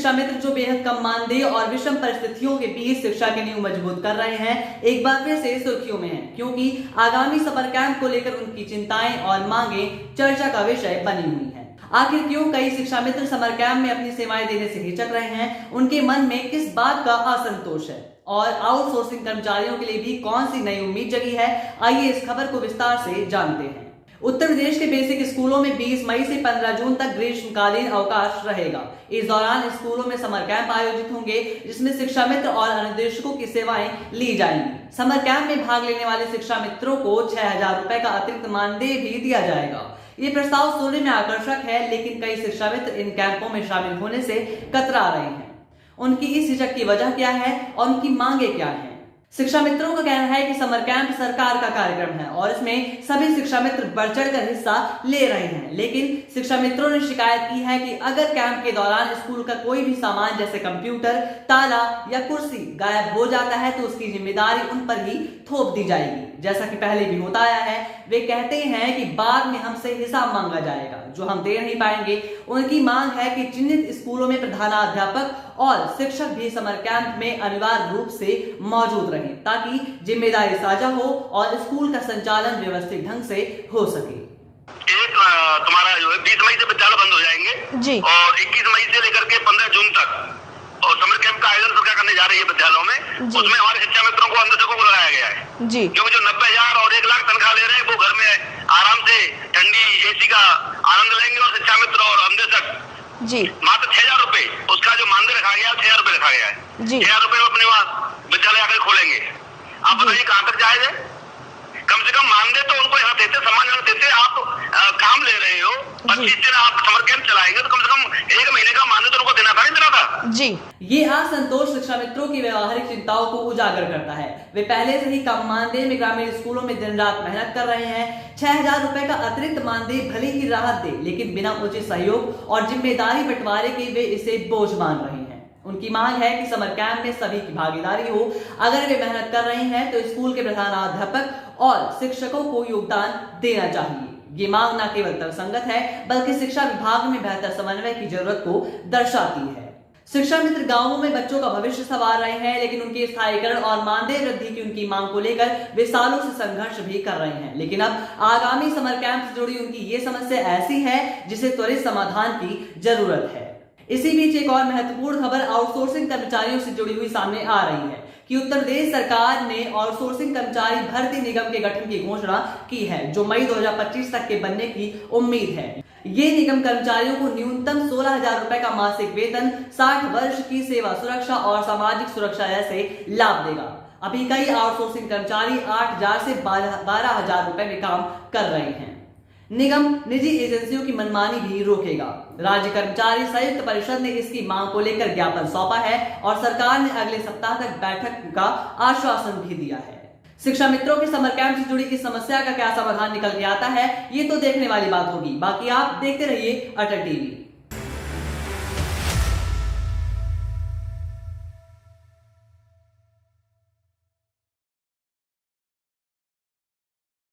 शिक्षा मित्र जो बेहद कम मानदेय और विषम परिस्थितियों के बीच शिक्षा की नींव मजबूत कर रहे हैं, एक बार फिर से सुर्खियों में हैं, क्योंकि आगामी समर कैंप को लेकर उनकी चिंताएं और मांगे चर्चा का विषय बनी हुई हैं। आखिर क्यों कई शिक्षा मित्र समर कैंप में अपनी सेवाएं देने से हिचक रहे हैं, उनके मन में किस बात का असंतोष है और आउटसोर्सिंग कर्मचारियों के लिए भी कौन सी नई उम्मीद जगी है, आइए इस खबर को विस्तार से जानते हैं। उत्तर प्रदेश के बेसिक स्कूलों में 20 मई से 15 जून तक ग्रीष्मकालीन अवकाश रहेगा। इस दौरान स्कूलों में समर कैंप आयोजित होंगे, जिसमें शिक्षा मित्र और अनुदेशकों की सेवाएं ली जाएंगी। समर कैंप में भाग लेने वाले शिक्षा मित्रों को 6,000 रुपए का अतिरिक्त मानदेय भी दिया जाएगा। ये प्रस्ताव सुनने में आकर्षक है, लेकिन कई शिक्षा मित्र इन कैंपों में शामिल होने से कतरा रहे हैं। उनकी इस हिचक की वजह क्या है और उनकी मांगे क्या है? शिक्षा मित्रों का कहना है कि समर कैंप सरकार का कार्यक्रम है और इसमें सभी शिक्षा मित्र बढ़ चढ़कर हिस्सा ले रहे हैं, लेकिन शिक्षा मित्रों ने शिकायत की है कि अगर कैंप के दौरान स्कूल का कोई भी सामान जैसे कंप्यूटर, ताला या कुर्सी गायब हो जाता है तो उसकी जिम्मेदारी उन पर ही थोप दी जाएगी, जैसा कि पहले भी होता आया है। वे कहते हैं कि बाद में हमसे हिसाब मांगा जाएगा, जो हम दे नहीं पाएंगे। उनकी मांग है कि चिन्हित स्कूलों में प्रधानाध्यापक और शिक्षक भी समर कैंप में अनिवार्य रूप से मौजूद रहें, ताकि जिम्मेदारी साझा हो और स्कूल का संचालन व्यवस्थित ढंग से हो सके। एक तुम्हारा जो है 20 मई से विद्यालय बंद हो जाएंगे जी। और 21 मई से लेकर के 15 जून तक और समर कैंप का आयोजन सरकार करने जा रही है विद्यालयों में। उसमें हमारे शिक्षा मित्रों को अनुदेशकों को लगाया गया है जी, क्योंकि जो 90,000 और 1 लाख तनख्वाह ले रहे हैं वो घर में आराम से ठंडी एसी का आनंद लेंगे और शिक्षा मित्र और अनुदेशक जी मात्र 6,000 रुपए उसका जो मानदेय रखा गया है 6,000 रुपए रखा गया है। जी। 6,000 रुपए में अपने वहाँ विद्यालय आकर खोलेंगे। आप बताइए कहाँ तक जायज है? कम से कम मानदेय तो उनको यहाँ देते, सम्मानजनक देते। आप काम ले रहे हो, 25 दिन आप समर कैंप चलाएंगे तो कम से कम 1 महीने का मानदेय तो उनको देना था, नहीं देना था जी। ये असंतोष शिक्षा मित्रों की व्यवहारिक चिंताओं को उजागर करता है। वे पहले से ही कम मानदेय में ग्रामीण स्कूलों में दिन रात मेहनत कर रहे हैं। 6,000 रुपए का अतिरिक्त मानदेय भले ही राहत दे, लेकिन बिना उचित सहयोग और जिम्मेदारी बंटवारे के वे इसे बोझ मान रहे हैं। उनकी मांग है कि समर कैंप में सभी की भागीदारी हो। अगर वे मेहनत कर रहे हैं तो स्कूल के प्रधानाध्यापक और शिक्षकों को योगदान देना चाहिए। ये मांग न केवल तर्कसंगत है, बल्कि शिक्षा विभाग में बेहतर समन्वय की जरूरत को दर्शाती है। शिक्षा मित्र गांवों में बच्चों का भविष्य संवार रहे हैं, लेकिन उनके स्थायीकरण और मानदेय वृद्धि की उनकी मांग को लेकर वे सालों से संघर्ष भी कर रहे हैं। लेकिन अब आगामी समर कैंप से जुड़ी उनकी ये समस्या ऐसी है जिसे त्वरित समाधान की जरूरत है। इसी बीच एक और महत्वपूर्ण खबर आउटसोर्सिंग कर्मचारियों से जुड़ी हुई सामने आ रही है कि उत्तर प्रदेश सरकार ने आउटसोर्सिंग कर्मचारी भर्ती निगम के गठन की घोषणा की है, जो मई 2025 तक के बनने की उम्मीद है। ये निगम कर्मचारियों को न्यूनतम 16,000 रुपए का मासिक वेतन, 60 वर्ष की सेवा सुरक्षा और सामाजिक सुरक्षा जैसे लाभ देगा। अभी कई आउटसोर्सिंग कर्मचारी 8,000 से 12,000 रुपए में काम कर रहे हैं। निगम निजी एजेंसियों की मनमानी भी रोकेगा। राज्य कर्मचारी संयुक्त परिषद ने इसकी मांग को लेकर ज्ञापन सौंपा है और सरकार ने अगले सप्ताह तक बैठक का आश्वासन भी दिया है। शिक्षा मित्रों के समर कैंप से जुड़ी इस समस्या का क्या समाधान निकल के आता है, ये तो देखने वाली बात होगी। बाकी आप देखते रहिए अटल टीवी।